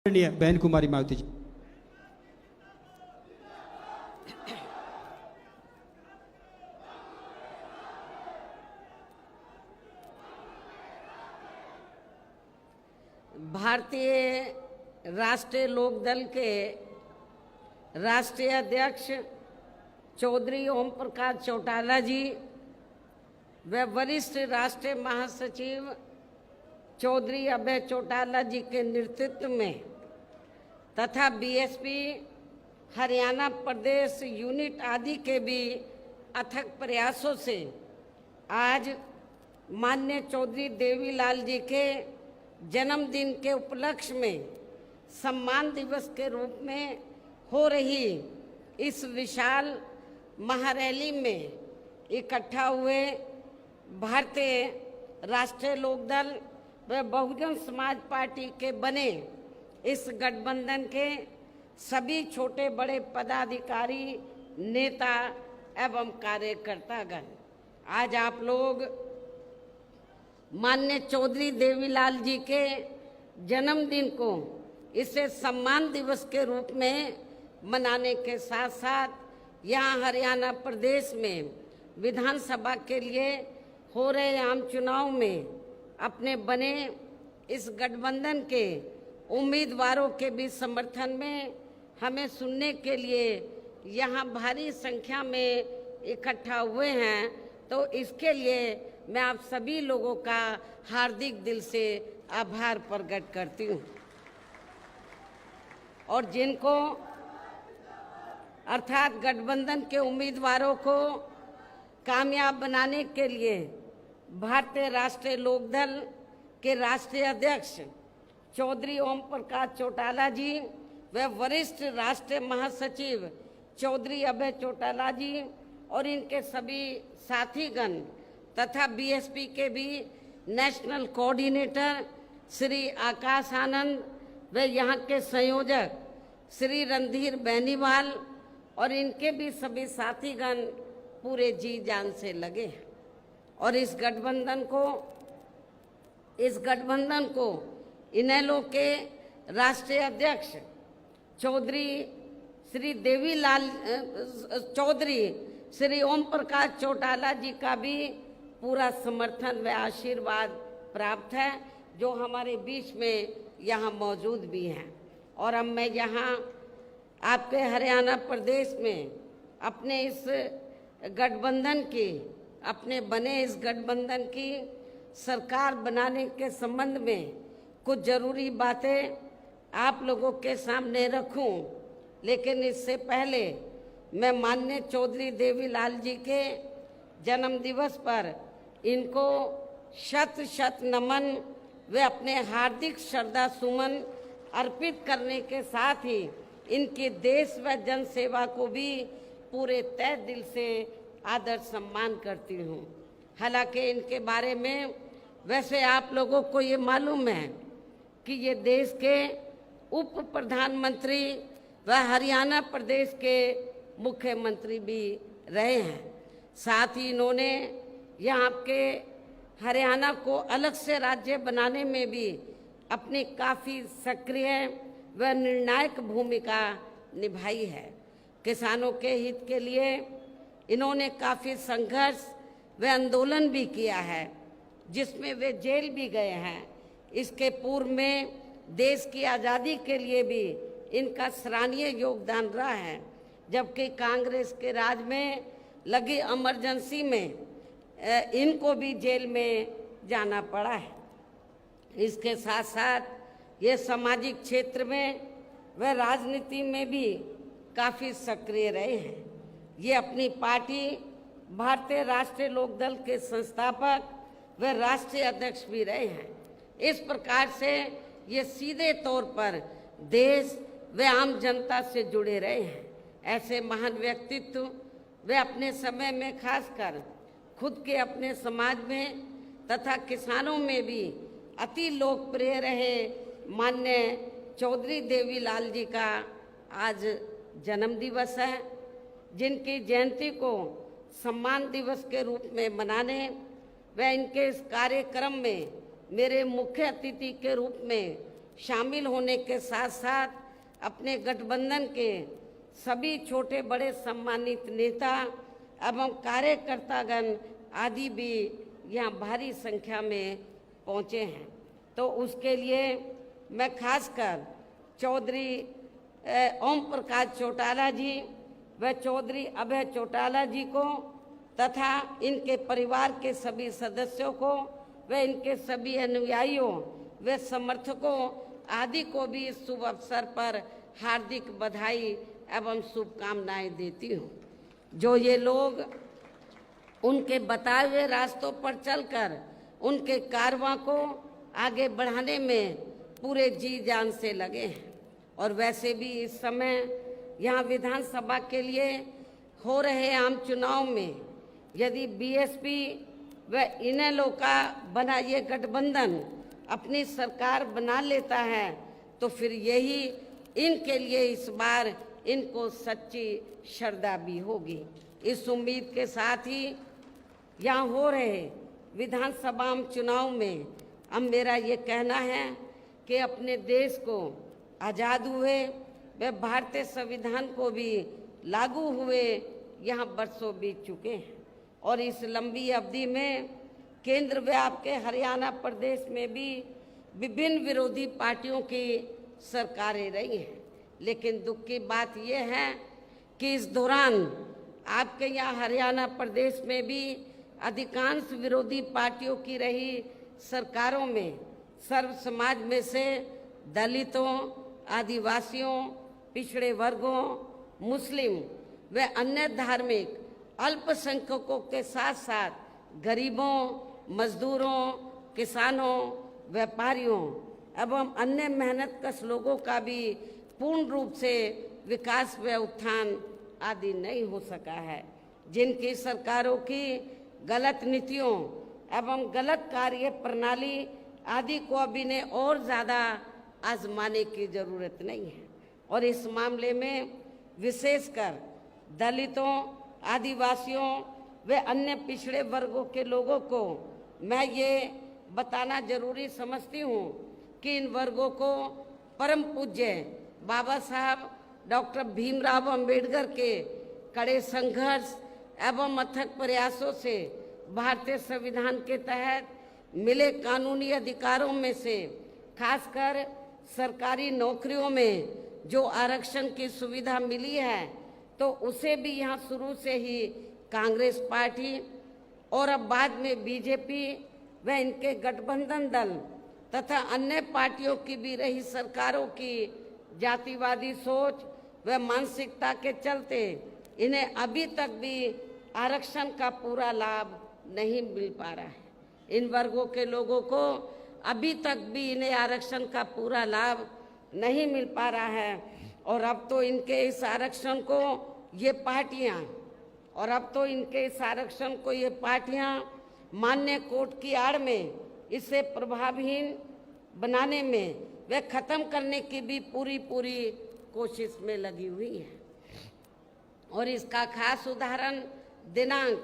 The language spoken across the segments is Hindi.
बहन कुमारी मावती जी। भारतीय राष्ट्रीय लोकदल के राष्ट्रीय अध्यक्ष चौधरी ओम प्रकाश चौटाला जी व वरिष्ठ राष्ट्रीय महासचिव चौधरी अभय चौटाला जी के नेतृत्व में तथा बीएसपी हरियाणा प्रदेश यूनिट आदि के भी अथक प्रयासों से आज माननीय चौधरी देवीलाल जी के जन्मदिन के उपलक्ष्य में सम्मान दिवस के रूप में हो रही इस विशाल महारैली में इकट्ठा हुए भारतीय राष्ट्रीय लोकदल व बहुजन समाज पार्टी के बने इस गठबंधन के सभी छोटे बड़े पदाधिकारी, नेता एवं कार्यकर्तागण, आज आप लोग माननीय चौधरी देवीलाल जी के जन्मदिन को इसे सम्मान दिवस के रूप में मनाने के साथ साथ यहाँ हरियाणा प्रदेश में विधानसभा के लिए हो रहे आम चुनाव में अपने बने इस गठबंधन के उम्मीदवारों के भी समर्थन में हमें सुनने के लिए यहाँ भारी संख्या में इकट्ठा हुए हैं, तो इसके लिए मैं आप सभी लोगों का हार्दिक दिल से आभार प्रकट करती हूँ। और जिनको अर्थात गठबंधन के उम्मीदवारों को कामयाब बनाने के लिए भारतीय राष्ट्रीय लोकदल के राष्ट्रीय अध्यक्ष चौधरी ओम प्रकाश चौटाला जी व वरिष्ठ राष्ट्रीय महासचिव चौधरी अभय चौटाला जी और इनके सभी साथीगण तथा बीएसपी के भी नेशनल कोऑर्डिनेटर श्री आकाश आनंद व यहाँ के संयोजक श्री रणधीर बेनीवाल और इनके भी सभी साथीगण पूरे जी जान से लगे हैं और इस गठबंधन को इनेलो के राष्ट्रीय अध्यक्ष चौधरी श्री देवीलाल चौधरी श्री ओम प्रकाश चौटाला जी का भी पूरा समर्थन व आशीर्वाद प्राप्त है, जो हमारे बीच में यहाँ मौजूद भी हैं। और अब मैं यहाँ आपके हरियाणा प्रदेश में अपने इस गठबंधन की अपने बने इस गठबंधन की सरकार बनाने के संबंध में कुछ ज़रूरी बातें आप लोगों के सामने रखूं, लेकिन इससे पहले मैं माननीय चौधरी देवीलाल जी के जन्म दिवस पर इनको शत शत नमन व अपने हार्दिक श्रद्धा सुमन अर्पित करने के साथ ही इनकी देश व जन सेवा को भी पूरे तहे दिल से आदर सम्मान करती हूँ। हालांकि इनके बारे में वैसे आप लोगों को ये मालूम है कि ये देश के उप प्रधानमंत्री व हरियाणा प्रदेश के मुख्यमंत्री भी रहे हैं। साथ ही इन्होंने यहाँ के हरियाणा को अलग से राज्य बनाने में भी अपनी काफ़ी सक्रिय व निर्णायक भूमिका निभाई है। किसानों के हित के लिए इन्होंने काफ़ी संघर्ष व आंदोलन भी किया है, जिसमें वे जेल भी गए हैं। इसके पूर्व में देश की आज़ादी के लिए भी इनका सराहनीय योगदान रहा है, जबकि कांग्रेस के राज में लगी इमरजेंसी में इनको भी जेल में जाना पड़ा है। इसके साथ साथ ये सामाजिक क्षेत्र में व राजनीति में भी काफ़ी सक्रिय रहे हैं। ये अपनी पार्टी भारतीय राष्ट्रीय लोकदल के संस्थापक व राष्ट्रीय अध्यक्ष भी रहे हैं। इस प्रकार से ये सीधे तौर पर देश व आम जनता से जुड़े रहे हैं। ऐसे महान व्यक्तित्व वे अपने समय में खासकर खुद के अपने समाज में तथा किसानों में भी अति लोकप्रिय रहे माननीय चौधरी देवीलाल जी का आज जन्म दिवस है, जिनकी जयंती को सम्मान दिवस के रूप में मनाने व इनके इस कार्यक्रम में मेरे मुख्य अतिथि के रूप में शामिल होने के साथ साथ अपने गठबंधन के सभी छोटे बड़े सम्मानित नेता एवं कार्यकर्तागण आदि भी यहाँ भारी संख्या में पहुँचे हैं। तो उसके लिए मैं खासकर चौधरी ओम प्रकाश चौटाला जी व चौधरी अभय चौटाला जी को तथा इनके परिवार के सभी सदस्यों को व इनके सभी अनुयायियों व समर्थकों आदि को भी इस शुभ अवसर पर हार्दिक बधाई एवं शुभकामनाएं देती हूँ। जो ये लोग उनके बताए हुए रास्तों पर चलकर उनके कारवां को आगे बढ़ाने में पूरे जी जान से लगे हैं। और वैसे भी इस समय यहाँ विधानसभा के लिए हो रहे आम चुनाव में यदि बीएसपी व इनेलो का बना ये गठबंधन अपनी सरकार बना लेता है तो फिर यही इनके लिए इस बार इनको सच्ची श्रद्धा भी होगी। इस उम्मीद के साथ ही यहाँ हो रहे विधानसभा चुनाव में अब मेरा ये कहना है कि अपने देश को आज़ाद हुए व भारतीय संविधान को भी लागू हुए यहाँ बरसों बीत चुके हैं और इस लंबी अवधि में केंद्र व आपके हरियाणा प्रदेश में भी विभिन्न विरोधी पार्टियों की सरकारें रही हैं। लेकिन दुख की बात यह है कि इस दौरान आपके यहाँ हरियाणा प्रदेश में भी अधिकांश विरोधी पार्टियों की रही सरकारों में सर्व समाज में से दलितों, आदिवासियों, पिछड़े वर्गों, मुस्लिम व अन्य धार्मिक अल्पसंख्यकों के साथ साथ गरीबों, मजदूरों, किसानों, व्यापारियों एवं अन्य मेहनतकश लोगों का भी पूर्ण रूप से विकास व उत्थान आदि नहीं हो सका है। जिनकी सरकारों की गलत नीतियों एवं गलत कार्य प्रणाली आदि को अभी ने और ज़्यादा आजमाने की ज़रूरत नहीं है। और इस मामले में विशेषकर दलितों, आदिवासियों व अन्य पिछड़े वर्गों के लोगों को मैं ये बताना जरूरी समझती हूँ कि इन वर्गों को परम पूज्य बाबा साहब डॉक्टर भीमराव अंबेडकर के कड़े संघर्ष एवं अथक प्रयासों से भारतीय संविधान के तहत मिले कानूनी अधिकारों में से खासकर सरकारी नौकरियों में जो आरक्षण की सुविधा मिली है तो उसे भी यहाँ शुरू से ही कांग्रेस पार्टी और अब बाद में बीजेपी व इनके गठबंधन दल तथा अन्य पार्टियों की भी रही सरकारों की जातिवादी सोच व मानसिकता के चलते इन्हें अभी तक भी आरक्षण का पूरा लाभ नहीं मिल पा रहा है। इन वर्गों के लोगों को अभी तक भी इन्हें आरक्षण का पूरा लाभ नहीं मिल पा रहा है और अब तो इनके इस आरक्षण को ये पार्टियां मान्य कोर्ट की आड़ में इसे प्रभावहीन बनाने में व खत्म करने की भी पूरी कोशिश में लगी हुई है। और इसका खास उदाहरण दिनांक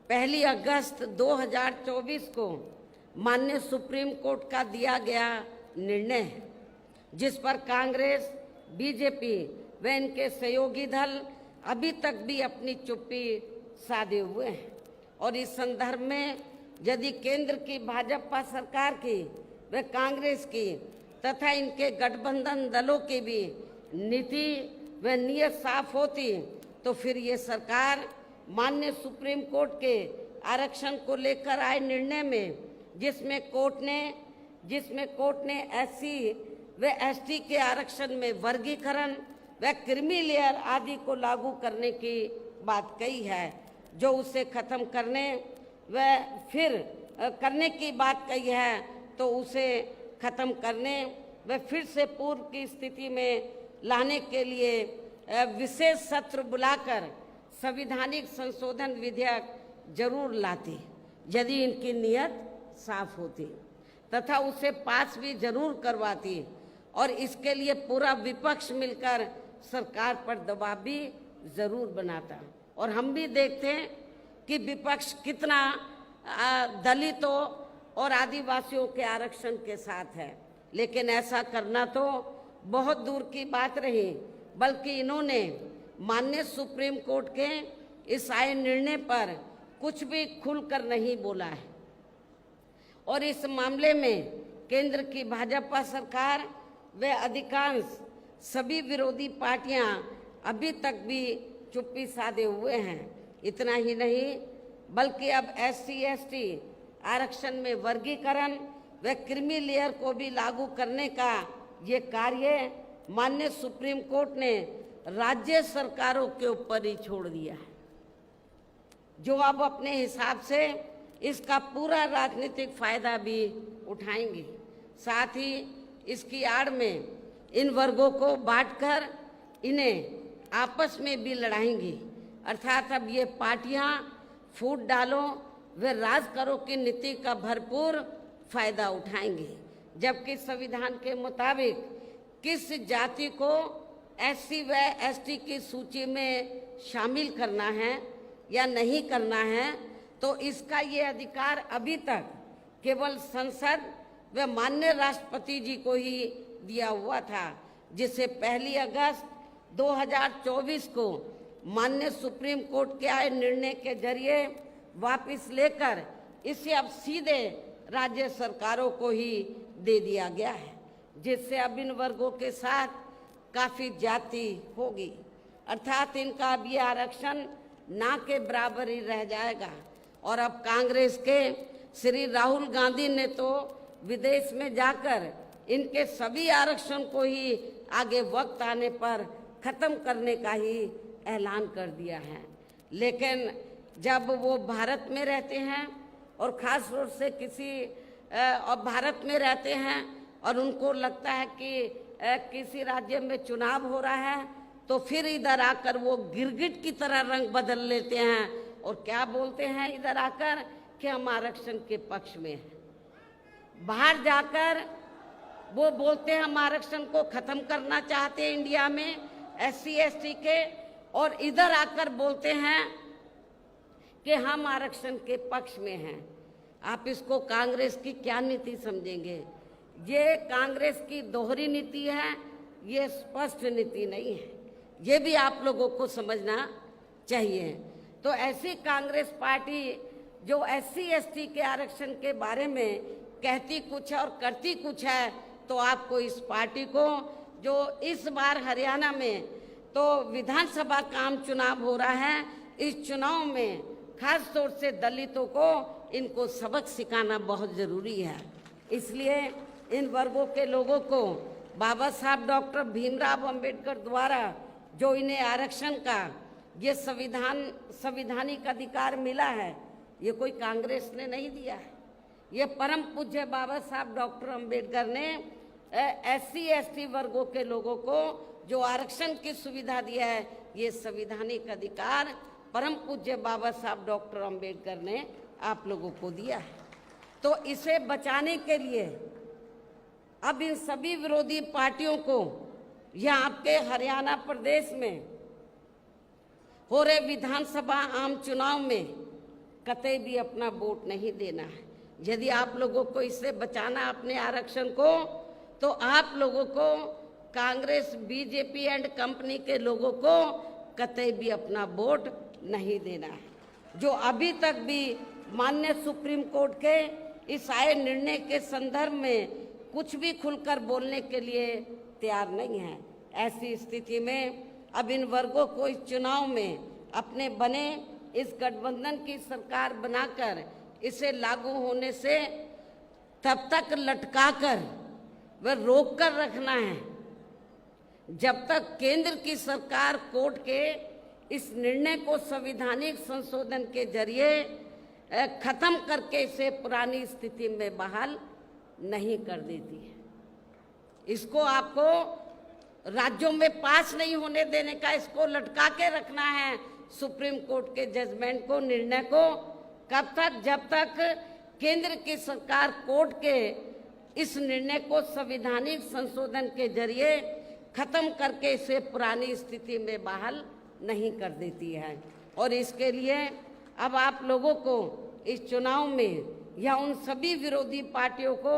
1 अगस्त 2024 को माननीय सुप्रीम कोर्ट का दिया गया निर्णय है, जिस पर कांग्रेस, बीजेपी व इनके सहयोगी दल अभी तक भी अपनी चुप्पी साधे हुए हैं। और इस संदर्भ में यदि केंद्र की भाजपा सरकार की व कांग्रेस की तथा इनके गठबंधन दलों की भी नीति व नियत साफ होती तो फिर ये सरकार माननीय सुप्रीम कोर्ट के आरक्षण को लेकर आए निर्णय में जिसमें कोर्ट ने एससी व एसटी के आरक्षण में वर्गीकरण व क्रीमी लेयर आदि को लागू करने की बात कही है, जो उसे खत्म करने व फिर करने की बात कही है तो उसे खत्म करने व फिर से पूर्व की स्थिति में लाने के लिए विशेष सत्र बुलाकर संवैधानिक संशोधन विधेयक जरूर लाती यदि इनकी नियत साफ होती तथा उसे पास भी जरूर करवाती और इसके लिए पूरा विपक्ष मिलकर सरकार पर दबाव भी जरूर बनाता। और हम भी देखते हैं कि विपक्ष कितना दलितों और आदिवासियों के आरक्षण के साथ है। लेकिन ऐसा करना तो बहुत दूर की बात रही, बल्कि इन्होंने माननीय सुप्रीम कोर्ट के इस आए निर्णय पर कुछ भी खुलकर नहीं बोला है। और इस मामले में केंद्र की भाजपा सरकार व अधिकांश सभी विरोधी पार्टियां अभी तक भी चुप्पी साधे हुए हैं। इतना ही नहीं, बल्कि अब SC/ST आरक्षण में वर्गीकरण व क्रीमी लेयर को भी लागू करने का ये कार्य माननीय सुप्रीम कोर्ट ने राज्य सरकारों के ऊपर ही छोड़ दिया है, जो अब अपने हिसाब से इसका पूरा राजनीतिक फायदा भी उठाएंगे। साथ ही इसकी आड़ में इन वर्गों को बांटकर इन्हें आपस में भी लड़ाएंगी। अर्थात अब ये पार्टियां फूट डालो व राज करो की नीति का भरपूर फायदा उठाएंगे, जबकि संविधान के मुताबिक किस जाति को SC व ST की सूची में शामिल करना है या नहीं करना है, तो इसका ये अधिकार अभी तक केवल संसद व माननीय राष्ट्रपति जी को ही दिया हुआ था, जिसे 1 अगस्त 2024 को माननीय सुप्रीम कोर्ट के आए निर्णय के जरिए वापस लेकर इसे अब सीधे राज्य सरकारों को ही दे दिया गया है, जिससे अब इन वर्गों के साथ काफी ज्यादती होगी। अर्थात इनका अब ये आरक्षण ना के बराबर ही रह जाएगा। और अब कांग्रेस के श्री राहुल गांधी ने तो विदेश में जाकर इनके सभी आरक्षण को ही आगे वक्त आने पर खत्म करने का ही ऐलान कर दिया है। लेकिन जब वो भारत में रहते हैं और खास तौर से भारत में रहते हैं और उनको लगता है कि किसी राज्य में चुनाव हो रहा है, तो फिर इधर आकर वो गिरगिट की तरह रंग बदल लेते हैं और क्या बोलते हैं इधर आकर कि हम आरक्षण के पक्ष में हैं। बाहर जाकर वो बोलते हैं हम आरक्षण को खत्म करना चाहते हैं इंडिया में SC/ST के, और इधर आकर बोलते हैं कि हम आरक्षण के पक्ष में हैं। आप इसको कांग्रेस की क्या नीति समझेंगे? ये कांग्रेस की दोहरी नीति है, ये स्पष्ट नीति नहीं है। ये भी आप लोगों को समझना चाहिए। तो ऐसी कांग्रेस पार्टी जो SC/ST के आरक्षण के बारे में कहती कुछ है और करती कुछ है, तो आपको इस पार्टी को, जो इस बार हरियाणा में तो विधानसभा का आम चुनाव हो रहा है, इस चुनाव में खास तौर से दलितों को इनको सबक सिखाना बहुत जरूरी है। इसलिए इन वर्गों के लोगों को बाबा साहब डॉक्टर भीमराव अंबेडकर द्वारा जो इन्हें आरक्षण का ये संविधानिक अधिकार मिला है, ये कोई कांग्रेस ने नहीं दिया है। ये परम पूज्य बाबा साहब डॉक्टर अंबेडकर ने SC/ST वर्गों के लोगों को जो आरक्षण की सुविधा दिया है, ये संविधानिक अधिकार परम पूज्य बाबा साहब डॉक्टर अंबेडकर ने आप लोगों को दिया है। तो इसे बचाने के लिए अब इन सभी विरोधी पार्टियों को यहाँ आपके हरियाणा प्रदेश में हो रहे विधानसभा आम चुनाव में कतई भी अपना वोट नहीं देना है। यदि आप लोगों को इससे बचाना अपने आरक्षण को, तो आप लोगों को कांग्रेस BJP एंड कंपनी के लोगों को कतई भी अपना वोट नहीं देना है। जो अभी तक भी माननीय सुप्रीम कोर्ट के इस आए निर्णय के संदर्भ में कुछ भी खुलकर बोलने के लिए तैयार नहीं है। ऐसी स्थिति में अब इन वर्गों को इस चुनाव में अपने बने इस गठबंधन की सरकार बनाकर इसे लागू होने से तब तक लटकाकर व रोक कर रखना है जब तक केंद्र की सरकार कोर्ट के इस निर्णय को संवैधानिक संशोधन के जरिए खत्म करके इसे पुरानी स्थिति में बहाल नहीं कर देती है। इसको आपको राज्यों में पास नहीं होने देने का, इसको लटका के रखना है सुप्रीम कोर्ट के जजमेंट को, निर्णय को। कब तक? जब तक केंद्र की सरकार कोर्ट के इस निर्णय को संवैधानिक संशोधन के जरिए खत्म करके इसे पुरानी स्थिति में बहाल नहीं कर देती है। और इसके लिए अब आप लोगों को इस चुनाव में या उन सभी विरोधी पार्टियों को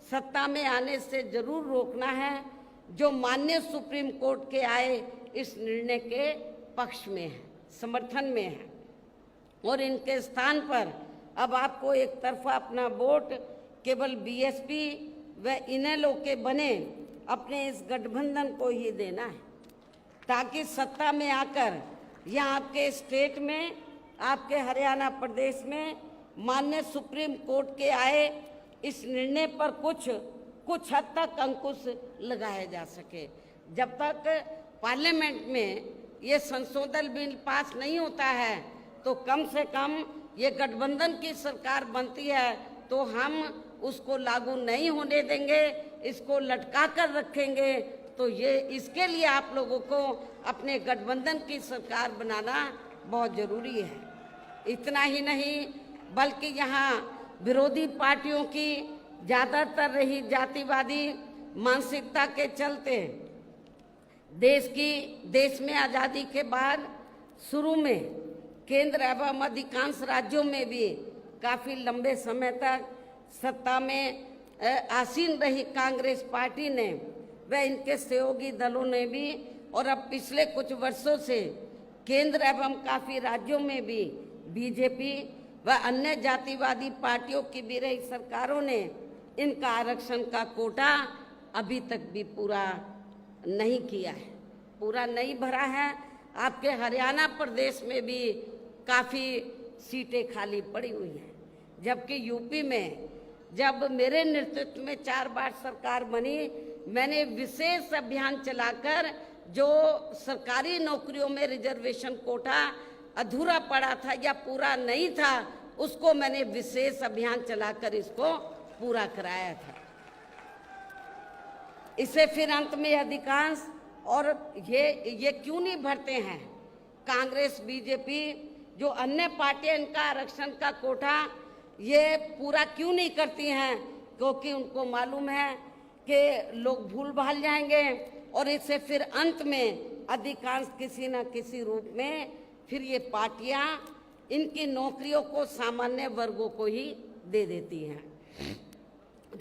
सत्ता में आने से जरूर रोकना है, जो माननीय सुप्रीम कोर्ट के आए इस निर्णय के पक्ष में है, समर्थन में है। और इनके स्थान पर अब आपको एक तरफा अपना वोट केवल बीएसपी व इनेलो के बने अपने इस गठबंधन को ही देना है, ताकि सत्ता में आकर यहाँ आपके स्टेट में, आपके हरियाणा प्रदेश में माननीय सुप्रीम कोर्ट के आए इस निर्णय पर कुछ हद तक अंकुश लगाया जा सके। जब तक पार्लियामेंट में ये संशोधन बिल पास नहीं होता है तो कम से कम ये गठबंधन की सरकार बनती है तो हम उसको लागू नहीं होने देंगे, इसको लटका कर रखेंगे। तो ये इसके लिए आप लोगों को अपने गठबंधन की सरकार बनाना बहुत ज़रूरी है। इतना ही नहीं बल्कि यहाँ विरोधी पार्टियों की ज़्यादातर रही जातिवादी मानसिकता के चलते देश में आज़ादी के बाद शुरू में केंद्र एवं अधिकांश राज्यों में भी काफ़ी लंबे समय तक सत्ता में आसीन रही कांग्रेस पार्टी ने व इनके सहयोगी दलों ने भी, और अब पिछले कुछ वर्षों से केंद्र एवं काफ़ी राज्यों में भी बीजेपी व अन्य जातिवादी पार्टियों की भी रही सरकारों ने इनका आरक्षण का कोटा अभी तक भी पूरा नहीं किया है, पूरा नहीं भरा है। आपके हरियाणा प्रदेश में भी काफ़ी सीटें खाली पड़ी हुई हैं, जबकि यूपी में जब मेरे नेतृत्व में 4 बार सरकार बनी, मैंने विशेष अभियान चलाकर जो सरकारी नौकरियों में रिजर्वेशन कोटा अधूरा पड़ा था या पूरा नहीं था, उसको मैंने विशेष अभियान चलाकर इसको पूरा कराया था। इसे फिर अंत में अधिकांश, और ये क्यों नहीं भरते हैं कांग्रेस बीजेपी जो अन्य पार्टियां, इनका आरक्षण का कोटा ये पूरा क्यों नहीं करती हैं? क्योंकि उनको मालूम है कि लोग भूल भाल जाएंगे और इससे फिर अंत में अधिकांश किसी न किसी रूप में फिर ये पार्टियां इनकी नौकरियों को सामान्य वर्गों को ही दे देती हैं।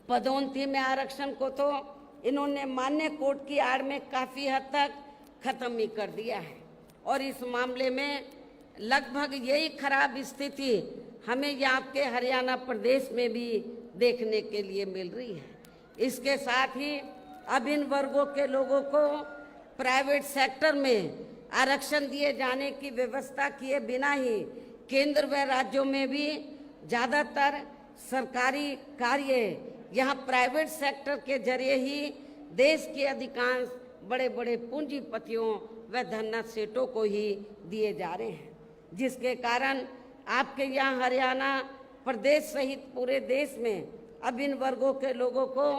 पदोन्नति में आरक्षण को तो इन्होंने मान्य कोर्ट की आड़ में काफ़ी हद तक खत्म ही कर दिया है, और इस मामले में लगभग यही खराब स्थिति हमें यहाँ के हरियाणा प्रदेश में भी देखने के लिए मिल रही है। इसके साथ ही अब इन वर्गों के लोगों को प्राइवेट सेक्टर में आरक्षण दिए जाने की व्यवस्था किए बिना ही केंद्र व राज्यों में भी ज़्यादातर सरकारी कार्य यहाँ प्राइवेट सेक्टर के जरिए ही देश के अधिकांश बड़े बड़े पूंजीपतियों व धनना सेठों को ही दिए जा रहे हैं, जिसके कारण आपके यहाँ हरियाणा प्रदेश सहित पूरे देश में अब इन वर्गों के लोगों को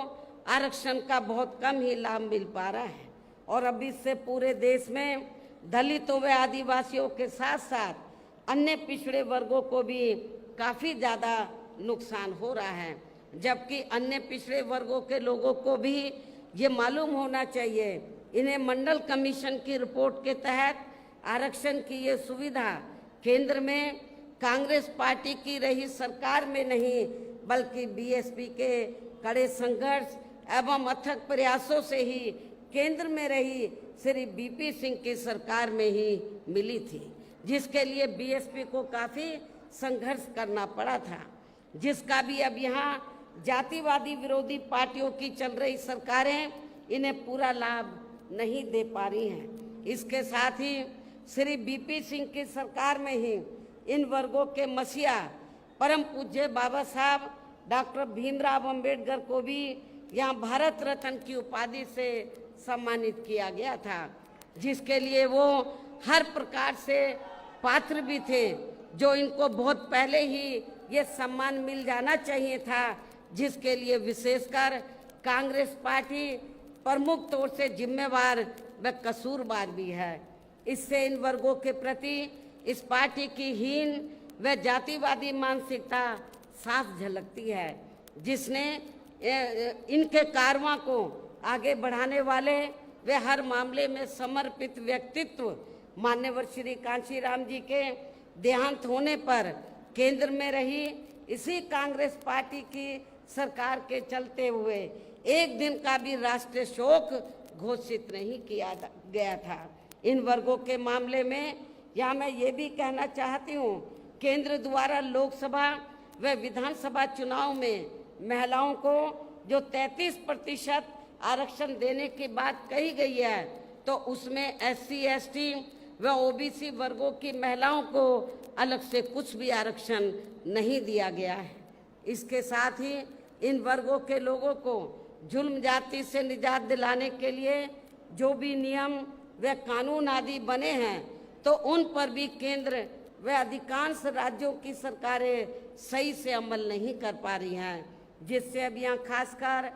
आरक्षण का बहुत कम ही लाभ मिल पा रहा है। और अब इससे पूरे देश में दलितों व आदिवासियों के साथ साथ अन्य पिछड़े वर्गों को भी काफ़ी ज़्यादा नुकसान हो रहा है, जबकि अन्य पिछड़े वर्गों के लोगों को भी ये मालूम होना चाहिए, इन्हें मंडल कमीशन की रिपोर्ट के तहत आरक्षण की ये सुविधा केंद्र में कांग्रेस पार्टी की रही सरकार में नहीं बल्कि बीएसपी के कड़े संघर्ष एवं अथक प्रयासों से ही केंद्र में रही श्री बीपी सिंह की सरकार में ही मिली थी, जिसके लिए बीएसपी को काफ़ी संघर्ष करना पड़ा था, जिसका भी अब यहाँ जातिवादी विरोधी पार्टियों की चल रही सरकारें इन्हें पूरा लाभ नहीं दे पा रही हैं। इसके साथ ही श्री बीपी सिंह की सरकार में ही इन वर्गों के मसीहा परम पूज्य बाबा साहब डॉक्टर भीमराव अंबेडकर को भी यहाँ भारत रत्न की उपाधि से सम्मानित किया गया था, जिसके लिए वो हर प्रकार से पात्र भी थे, जो इनको बहुत पहले ही ये सम्मान मिल जाना चाहिए था, जिसके लिए विशेषकर कांग्रेस पार्टी प्रमुख तौर से जिम्मेवार व कसूरवार भी है। इससे इन वर्गों के प्रति इस पार्टी की हीन व जातिवादी मानसिकता साफ झलकती है, जिसने इनके कारवां को आगे बढ़ाने वाले वे हर मामले में समर्पित व्यक्तित्व मान्यवर श्री कांशीराम जी के देहांत होने पर केंद्र में रही इसी कांग्रेस पार्टी की सरकार के चलते हुए एक दिन का भी राष्ट्रीय शोक घोषित नहीं किया गया था। इन वर्गों के मामले में यहाँ मैं ये भी कहना चाहती हूँ, केंद्र द्वारा लोकसभा व विधानसभा चुनाव में महिलाओं को जो 33% आरक्षण देने की बात कही गई है, तो उसमें SC, ST व OBC वर्गों की महिलाओं को अलग से कुछ भी आरक्षण नहीं दिया गया है। इसके साथ ही इन वर्गों के लोगों को जुल्म जाति से निजात दिलाने के लिए जो भी नियम व कानून आदि बने हैं, तो उन पर भी केंद्र व अधिकांश राज्यों की सरकारें सही से अमल नहीं कर पा रही हैं, जिससे अब यहाँ खासकर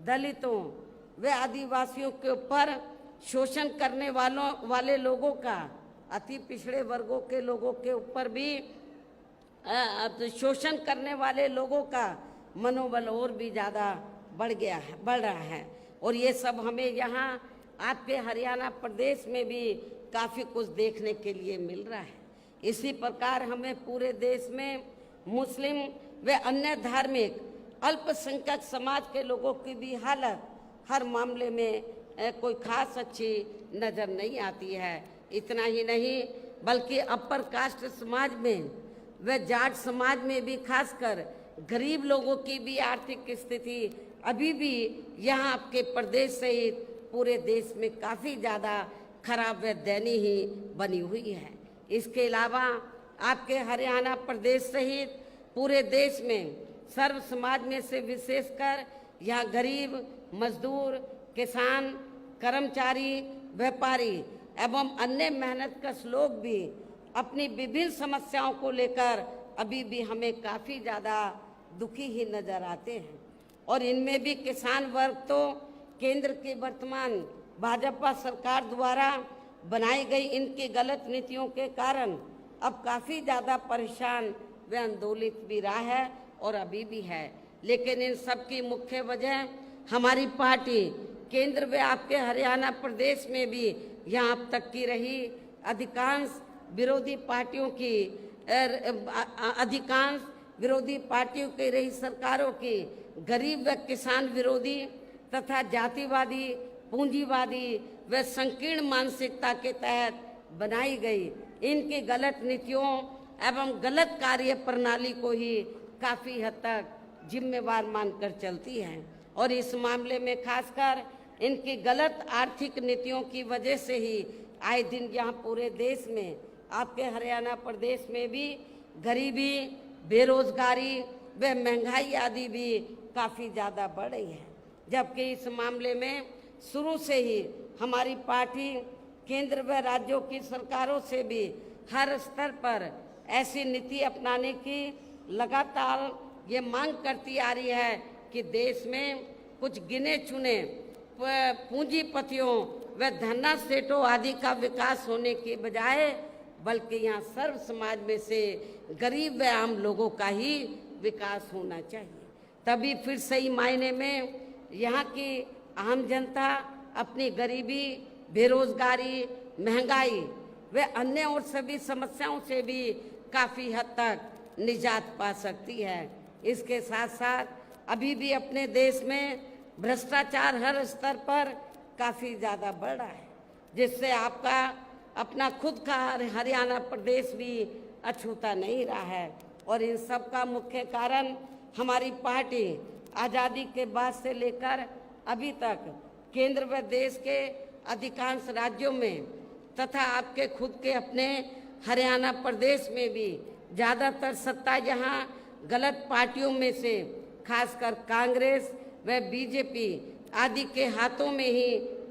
दलितों व आदिवासियों के ऊपर शोषण करने वाले लोगों का, अति पिछड़े वर्गों के लोगों के ऊपर भी शोषण करने वाले लोगों का मनोबल और भी ज़्यादा बढ़ रहा है। और ये सब हमें यहाँ आपके हरियाणा प्रदेश में भी काफ़ी कुछ देखने के लिए मिल रहा है। इसी प्रकार हमें पूरे देश में मुस्लिम व अन्य धार्मिक अल्पसंख्यक समाज के लोगों की भी हालत हर मामले में कोई खास अच्छी नज़र नहीं आती है। इतना ही नहीं, बल्कि अपर कास्ट समाज में व जाट समाज में भी खासकर गरीब लोगों की भी आर्थिक स्थिति अभी भी यहाँ आपके प्रदेश सहित पूरे देश में काफ़ी ज़्यादा खराब व दयनीय ही बनी हुई है। इसके अलावा आपके हरियाणा प्रदेश सहित पूरे देश में सर्व समाज में से विशेषकर यहाँ गरीब, मजदूर, किसान, कर्मचारी, व्यापारी एवं अन्य मेहनतकश लोग भी अपनी विभिन्न समस्याओं को लेकर अभी भी हमें काफ़ी ज़्यादा दुखी ही नज़र आते हैं। और इनमें भी किसान वर्ग तो केंद्र की वर्तमान भाजपा सरकार द्वारा बनाई गई इनकी गलत नीतियों के कारण अब काफ़ी ज़्यादा परेशान व आंदोलित भी रहा है और अभी भी है। लेकिन इन सब की मुख्य वजह हमारी पार्टी केंद्र व आपके हरियाणा प्रदेश में भी यहाँ अब तक की रही अधिकांश विरोधी पार्टियों की रही सरकारों की गरीब व किसान विरोधी तथा जातिवादी, पूंजीवादी व संकीर्ण मानसिकता के तहत बनाई गई इनकी गलत नीतियों एवं गलत कार्य प्रणाली को ही काफ़ी हद तक जिम्मेवार मानकर चलती है। और इस मामले में खासकर इनकी गलत आर्थिक नीतियों की वजह से ही आए दिन यहाँ पूरे देश में आपके हरियाणा प्रदेश में भी गरीबी, बेरोजगारी व महंगाई आदि भी काफ़ी ज़्यादा बढ़ रही है। जबकि इस मामले में शुरू से ही हमारी पार्टी केंद्र व राज्यों की सरकारों से भी हर स्तर पर ऐसी नीति अपनाने की लगातार ये मांग करती आ रही है कि देश में कुछ गिने चुने पूंजीपतियों व धन्ना सेठों आदि का विकास होने के बजाय बल्कि यहाँ सर्व समाज में से गरीब व आम लोगों का ही विकास होना चाहिए। तभी फिर सही मायने में यहाँ की आम जनता अपनी गरीबी, बेरोजगारी, महंगाई व अन्य और सभी समस्याओं से भी काफ़ी हद तक निजात पा सकती है। इसके साथ साथ अभी भी अपने देश में भ्रष्टाचार हर स्तर पर काफ़ी ज़्यादा बढ़ रहा है, जिससे आपका अपना खुद का हरियाणा प्रदेश भी अछूता नहीं रहा है। और इन सब का मुख्य कारण हमारी पार्टी आज़ादी के बाद से लेकर अभी तक केंद्र व देश के अधिकांश राज्यों में तथा आपके खुद के अपने हरियाणा प्रदेश में भी ज़्यादातर सत्ता यहाँ गलत पार्टियों में से खासकर कांग्रेस व बीजेपी आदि के हाथों में ही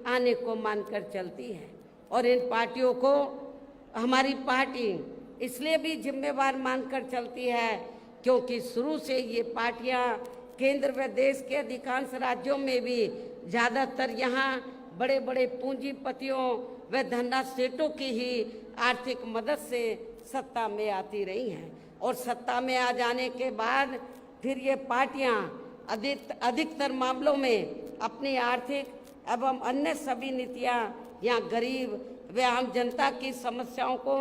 आने को मानकर चलती है। और इन पार्टियों को हमारी पार्टी इसलिए भी जिम्मेवार मानकर चलती है क्योंकि शुरू से ये पार्टियां केंद्र व देश के अधिकांश राज्यों में भी ज़्यादातर यहाँ बड़े बड़े पूंजीपतियों व धन्ना सेठों की ही आर्थिक मदद से सत्ता में आती रही हैं। और सत्ता में आ जाने के बाद फिर ये पार्टियां अधिकतर मामलों में अपनी आर्थिक एवं अन्य सभी नीतियां यहाँ गरीब व आम जनता की समस्याओं को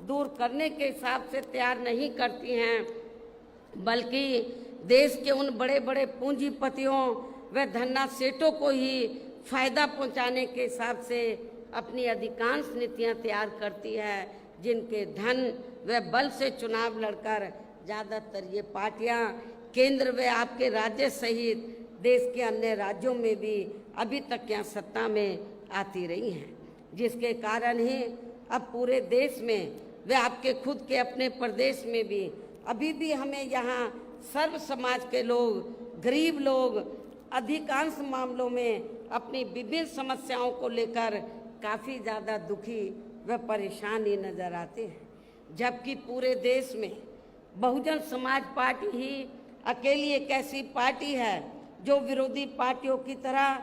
दूर करने के हिसाब से तैयार नहीं करती हैं, बल्कि देश के उन बड़े बड़े पूंजीपतियों व धन्ना सेठों को ही फायदा पहुंचाने के हिसाब से अपनी अधिकांश नीतियां तैयार करती है, जिनके धन व बल से चुनाव लड़कर ज़्यादातर ये पार्टियां केंद्र व आपके राज्य सहित देश के अन्य राज्यों में भी अभी तक यहाँ सत्ता में आती रही हैं, जिसके कारण ही अब पूरे देश में व आपके खुद के अपने प्रदेश में भी अभी भी हमें यहाँ सर्व समाज के लोग, गरीब लोग अधिकांश मामलों में अपनी विभिन्न समस्याओं को लेकर काफ़ी ज़्यादा दुखी व परेशान ही नजर आते हैं, जबकि पूरे देश में बहुजन समाज पार्टी ही अकेली एक ऐसी पार्टी है जो विरोधी पार्टियों की तरह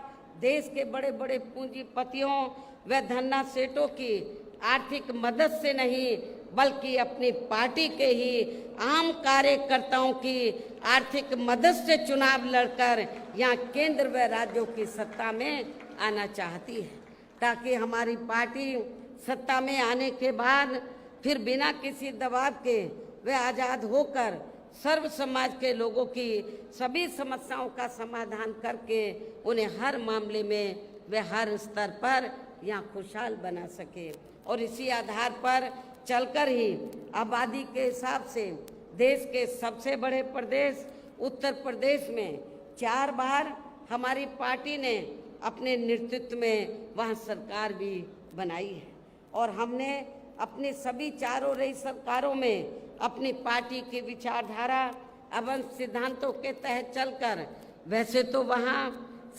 देश के बड़े बड़े पूंजीपतियों व धन्ना सेठों की आर्थिक मदद से नहीं बल्कि अपनी पार्टी के ही आम कार्यकर्ताओं की आर्थिक मदद से चुनाव लड़कर यहाँ केंद्र व राज्यों की सत्ता में आना चाहती है, ताकि हमारी पार्टी सत्ता में आने के बाद फिर बिना किसी दबाव के वे आज़ाद होकर सर्व समाज के लोगों की सभी समस्याओं का समाधान करके उन्हें हर मामले में वे हर स्तर पर यहाँ खुशहाल बना सके। और इसी आधार पर चलकर ही आबादी के हिसाब से देश के सबसे बड़े प्रदेश उत्तर प्रदेश में 4 बार हमारी पार्टी ने अपने नेतृत्व में वहाँ सरकार भी बनाई है, और हमने अपनी सभी चारों रही सरकारों में अपनी पार्टी की विचारधारा एवं सिद्धांतों के तहत चलकर वैसे तो वहाँ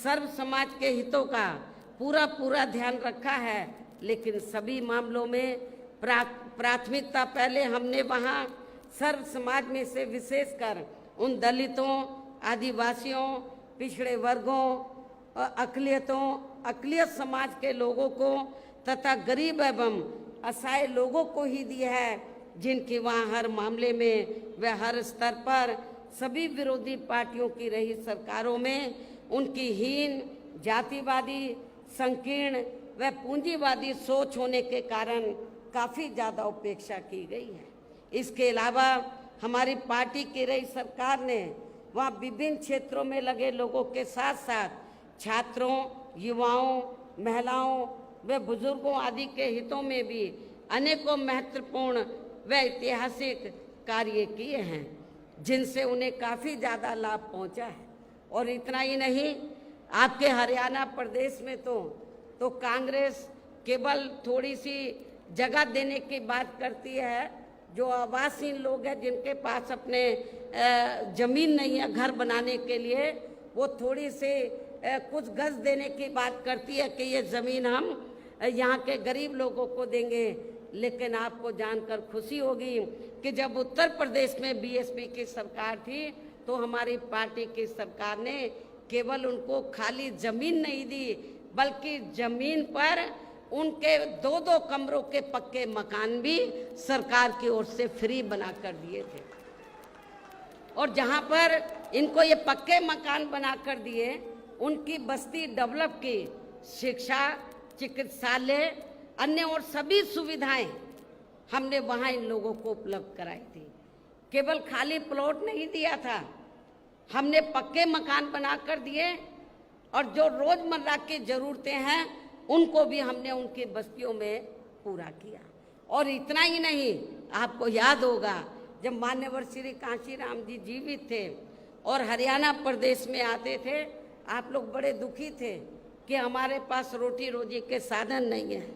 सर्व समाज के हितों का पूरा ध्यान रखा है, लेकिन सभी मामलों में प्राथमिकता पहले हमने वहाँ सर्व समाज में से विशेषकर उन दलितों, आदिवासियों, पिछड़े वर्गों, अक़लियत समाज के लोगों को तथा गरीब एवं असहाय लोगों को ही दी है, जिनकी वहाँ हर मामले में व हर स्तर पर सभी विरोधी पार्टियों की रही सरकारों में उनकी हीन, जातिवादी, संकीर्ण व पूंजीवादी सोच होने के कारण काफ़ी ज़्यादा उपेक्षा की गई है। इसके अलावा हमारी पार्टी की रही सरकार ने वहाँ विभिन्न क्षेत्रों में लगे लोगों के साथ साथ छात्रों, युवाओं, महिलाओं व बुजुर्गों आदि के हितों में भी अनेकों महत्वपूर्ण व ऐतिहासिक कार्य किए हैं, जिनसे उन्हें काफ़ी ज़्यादा लाभ पहुंचा है। और इतना ही नहीं, आपके हरियाणा प्रदेश में तो कांग्रेस केवल थोड़ी सी जगह देने की बात करती है, जो आवासहीन लोग हैं जिनके पास अपने ज़मीन नहीं है घर बनाने के लिए, वो थोड़ी सी कुछ गज देने की बात करती है कि ये ज़मीन हम यहाँ के गरीब लोगों को देंगे। लेकिन आपको जानकर खुशी होगी कि जब उत्तर प्रदेश में बीएसपी की सरकार थी तो हमारी पार्टी की सरकार ने केवल उनको खाली ज़मीन नहीं दी, बल्कि ज़मीन पर उनके 2-2 कमरों के पक्के मकान भी सरकार की ओर से फ्री बना कर दिए थे। और जहाँ पर इनको ये पक्के मकान बना कर दिए, उनकी बस्ती डेवलप की, शिक्षा, चिकित्सालय, अन्य और सभी सुविधाएं हमने वहाँ इन लोगों को उपलब्ध कराई थी। केवल खाली प्लॉट नहीं दिया था, हमने पक्के मकान बना कर दिए, और जो रोज़मर्रा की ज़रूरतें हैं उनको भी हमने उनकी बस्तियों में पूरा किया। और इतना ही नहीं, आपको याद होगा जब मान्यवर श्री कांशीराम जी जीवित थे और हरियाणा प्रदेश में आते थे, आप लोग बड़े दुखी थे कि हमारे पास रोटी रोजी के साधन नहीं है,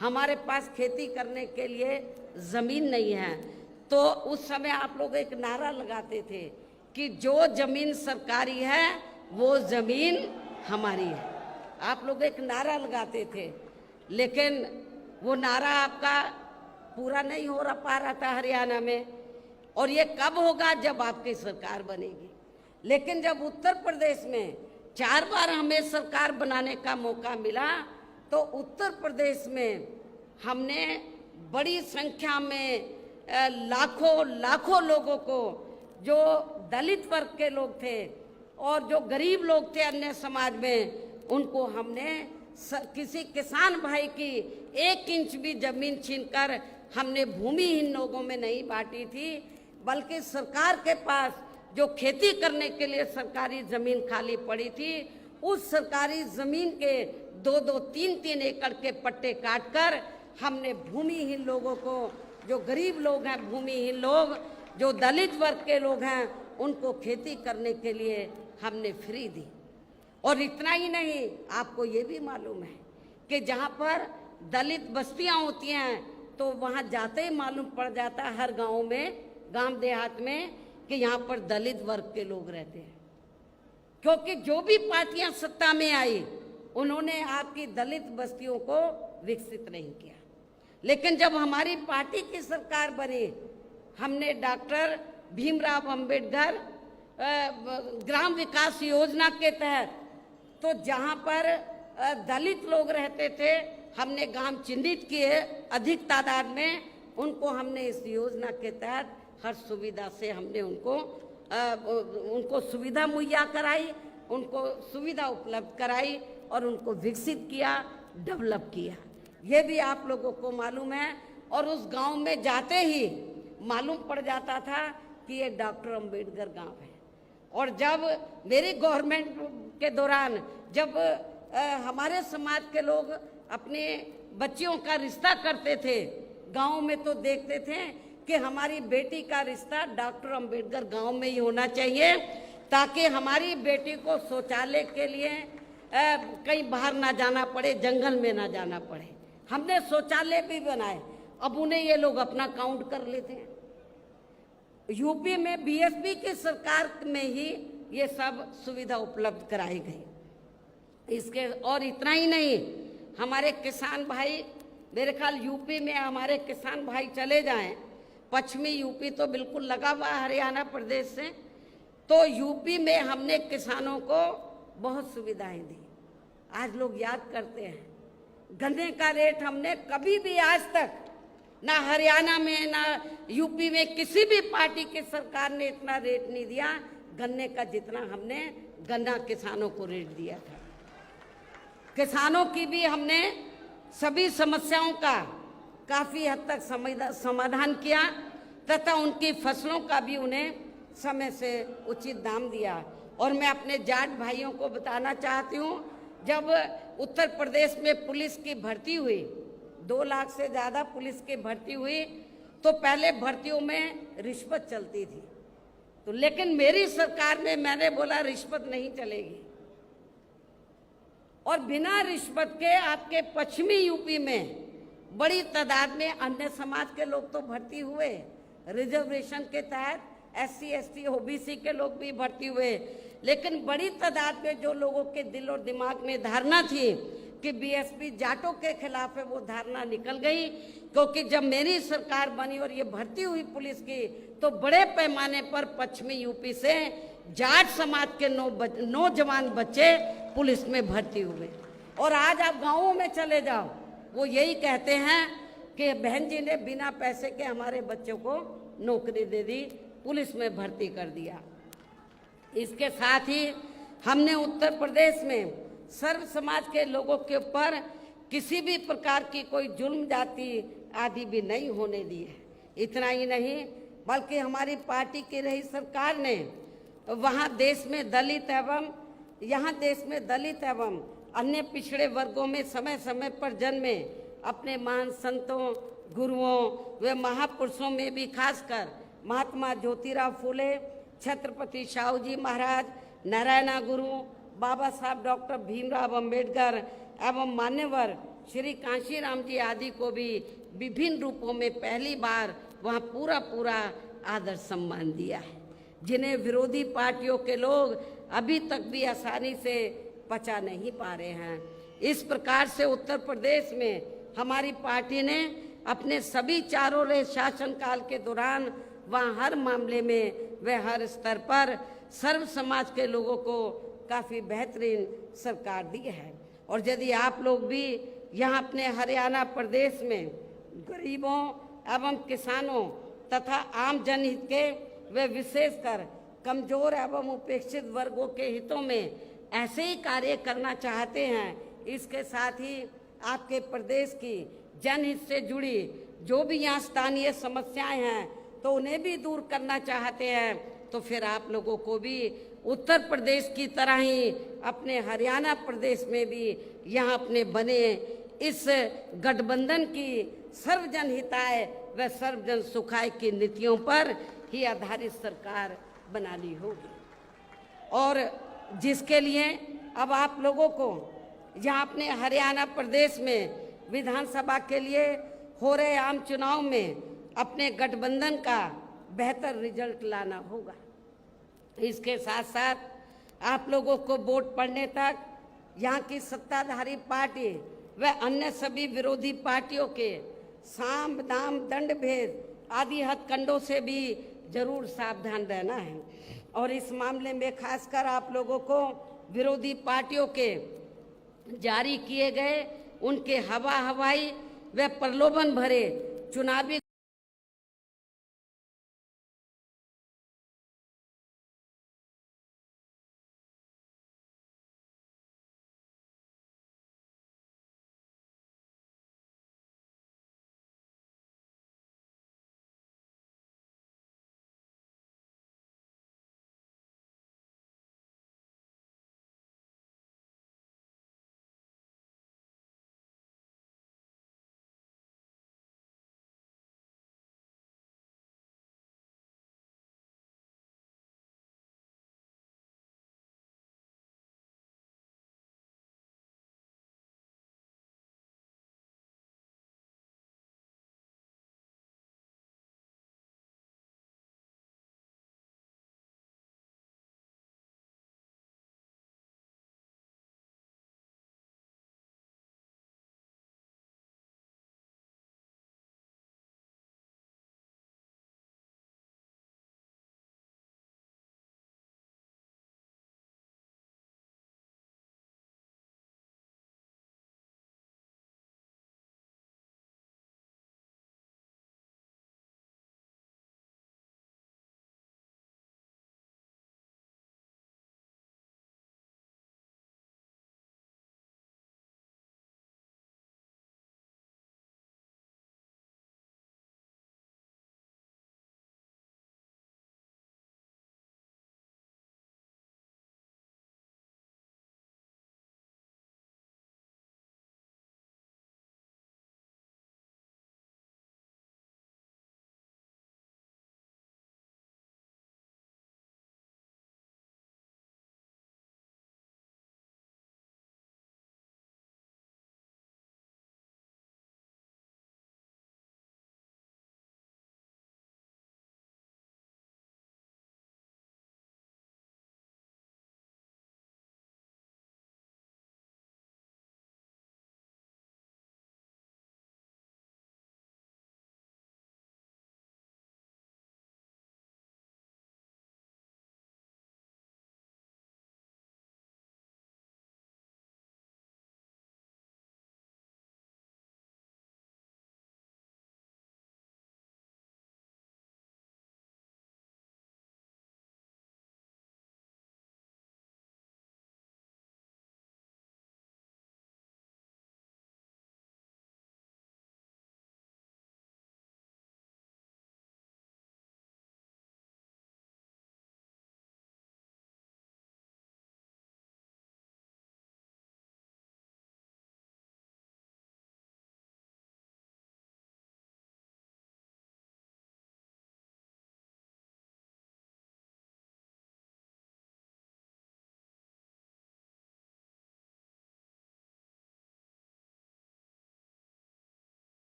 हमारे पास खेती करने के लिए ज़मीन नहीं है। तो उस समय आप लोग एक नारा लगाते थे कि जो ज़मीन सरकारी है वो ज़मीन हमारी है। आप लोग एक नारा लगाते थे, लेकिन वो नारा आपका पूरा नहीं हो पा रहा था हरियाणा में। और ये कब होगा? जब आपकी सरकार बनेगी। लेकिन जब उत्तर प्रदेश में 4 बार हमें सरकार बनाने का मौका मिला, तो उत्तर प्रदेश में हमने बड़ी संख्या में लाखों लोगों को, जो दलित वर्ग के लोग थे और जो गरीब लोग थे अन्य समाज में, उनको हमने किसी किसान भाई की 1 इंच भी जमीन छीनकर हमने भूमिहीन लोगों में नहीं बांटी थी, बल्कि सरकार के पास जो खेती करने के लिए सरकारी जमीन खाली पड़ी थी, उस सरकारी जमीन के 2-2, 3-3 एकड़ के पट्टे काटकर हमने भूमिहीन लोगों को, जो गरीब लोग हैं, भूमिहीन लोग, जो दलित वर्ग के लोग हैं, उनको खेती करने के लिए हमने फ्री दी। और इतना ही नहीं, आपको ये भी मालूम है कि जहाँ पर दलित बस्तियाँ होती हैं तो वहाँ जाते ही मालूम पड़ जाता है हर गांव में, गांव देहात में, कि यहाँ पर दलित वर्ग के लोग रहते हैं। क्योंकि जो भी पार्टियां सत्ता में आई, उन्होंने आपकी दलित बस्तियों को विकसित नहीं किया। लेकिन जब हमारी पार्टी की सरकार बनी, हमने डॉक्टर भीमराव अंबेडकर ग्राम विकास योजना के तहत, तो जहाँ पर दलित लोग रहते थे, हमने गांव चिन्हित किए अधिक तादाद में, उनको हमने इस योजना के तहत हर सुविधा से हमने उनको सुविधा मुहैया कराई, उनको सुविधा उपलब्ध कराई और उनको विकसित किया, डेवलप किया। ये भी आप लोगों को मालूम है। और उस गांव में जाते ही मालूम पड़ जाता था कि ये डॉक्टर अंबेडकर गांव है। और जब मेरी गवर्नमेंट के दौरान जब हमारे समाज के लोग अपने बच्चियों का रिश्ता करते थे गांव में, तो देखते थे कि हमारी बेटी का रिश्ता डॉक्टर अंबेडकर गांव में ही होना चाहिए, ताकि हमारी बेटी को शौचालय के लिए कहीं बाहर ना जाना पड़े, जंगल में ना जाना पड़े। हमने शौचालय भी बनाए। अब उन्हें ये लोग अपना काउंट कर लेते हैं। यूपी में बीएसपी की सरकार में ही ये सब सुविधा उपलब्ध कराई गई। इसके और इतना ही नहीं, हमारे किसान भाई, मेरे ख्याल यूपी में हमारे किसान भाई चले जाएं, पश्चिमी यूपी तो बिल्कुल लगा हुआ हरियाणा प्रदेश से, तो यूपी में हमने किसानों को बहुत सुविधाएं दी। आज लोग याद करते हैं, गन्ने का रेट हमने कभी भी आज तक ना हरियाणा में ना यूपी में किसी भी पार्टी की सरकार ने इतना रेट नहीं दिया गन्ने का, जितना हमने गन्ना किसानों को रेट दिया था। किसानों की भी हमने सभी समस्याओं का काफी हद तक समाधान किया तथा उनकी फसलों का भी उन्हें समय से उचित दाम दिया। और मैं अपने जाट भाइयों को बताना चाहती हूँ, जब उत्तर प्रदेश में पुलिस की भर्ती हुई, 2 लाख से ज़्यादा पुलिस की भर्ती हुई, तो पहले भर्तियों में रिश्वत चलती थी। तो लेकिन मेरी सरकार में मैंने बोला रिश्वत नहीं चलेगी, और बिना रिश्वत के आपके पश्चिमी यूपी में बड़ी तादाद में अन्य समाज के लोग तो भर्ती हुए, रिजर्वेशन के तहत SC ST OBC के लोग भी भर्ती हुए। लेकिन बड़ी तादाद में जो लोगों के दिल और दिमाग में धारणा थी कि बीएसपी जाटों के खिलाफ है, वो धारणा निकल गई। क्योंकि जब मेरी सरकार बनी और ये भर्ती हुई पुलिस की, तो बड़े पैमाने पर पश्चिमी यूपी से जाट समाज के नौजवान बच्चे पुलिस में भर्ती हुए। और आज आप गाँवों में चले जाओ, वो यही कहते हैं कि बहन जी ने बिना पैसे के हमारे बच्चों को नौकरी दे दी, पुलिस में भर्ती कर दिया। इसके साथ ही हमने उत्तर प्रदेश में सर्व समाज के लोगों के ऊपर किसी भी प्रकार की कोई जुल्म जाति आदि भी नहीं होने दी है। इतना ही नहीं, बल्कि हमारी पार्टी की रही सरकार ने वहाँ देश में दलित एवं अन्य पिछड़े वर्गों में समय समय पर जन्मे अपने महान संतों, गुरुओं व महापुरुषों में भी खासकर महात्मा ज्योतिराव फूले, छत्रपति शाहू जी महाराज, नारायणा गुरु, बाबा साहब डॉक्टर भीमराव अंबेडकर एवं मान्यवर श्री कांशीराम जी आदि को भी विभिन्न रूपों में पहली बार वहाँ पूरा आदर सम्मान दिया है, जिन्हें विरोधी पार्टियों के लोग अभी तक भी आसानी से पचा नहीं पा रहे हैं। इस प्रकार से उत्तर प्रदेश में हमारी पार्टी ने अपने सभी चारों रहे शासनकाल के दौरान वहाँ हर मामले में व हर स्तर पर सर्व समाज के लोगों को काफ़ी बेहतरीन सरकार दी है। और यदि आप लोग भी यहाँ अपने हरियाणा प्रदेश में गरीबों एवं किसानों तथा आम जनहित के व विशेषकर कमजोर एवं उपेक्षित वर्गों के हितों में ऐसे ही कार्य करना चाहते हैं, इसके साथ ही आपके प्रदेश की जनहित से जुड़ी जो भी यहाँ स्थानीय समस्याएं हैं तो उन्हें भी दूर करना चाहते हैं, तो फिर आप लोगों को भी उत्तर प्रदेश की तरह ही अपने हरियाणा प्रदेश में भी यहाँ अपने बने इस गठबंधन की सर्वजन हिताय व सर्वजन सुखाय की नीतियों पर ही आधारित सरकार बनानी होगी। और जिसके लिए अब आप लोगों को यहाँ अपने हरियाणा प्रदेश में विधानसभा के लिए हो रहे आम चुनाव में अपने गठबंधन का बेहतर रिजल्ट लाना होगा। इसके साथ साथ आप लोगों को वोट पड़ने तक यहाँ की सत्ताधारी पार्टी व अन्य सभी विरोधी पार्टियों के साम दाम दंड भेद आदि हथकंडों से भी जरूर सावधान रहना है। और इस मामले में खासकर आप लोगों को विरोधी पार्टियों के जारी किए गए उनके हवाई व प्रलोभन भरे चुनावी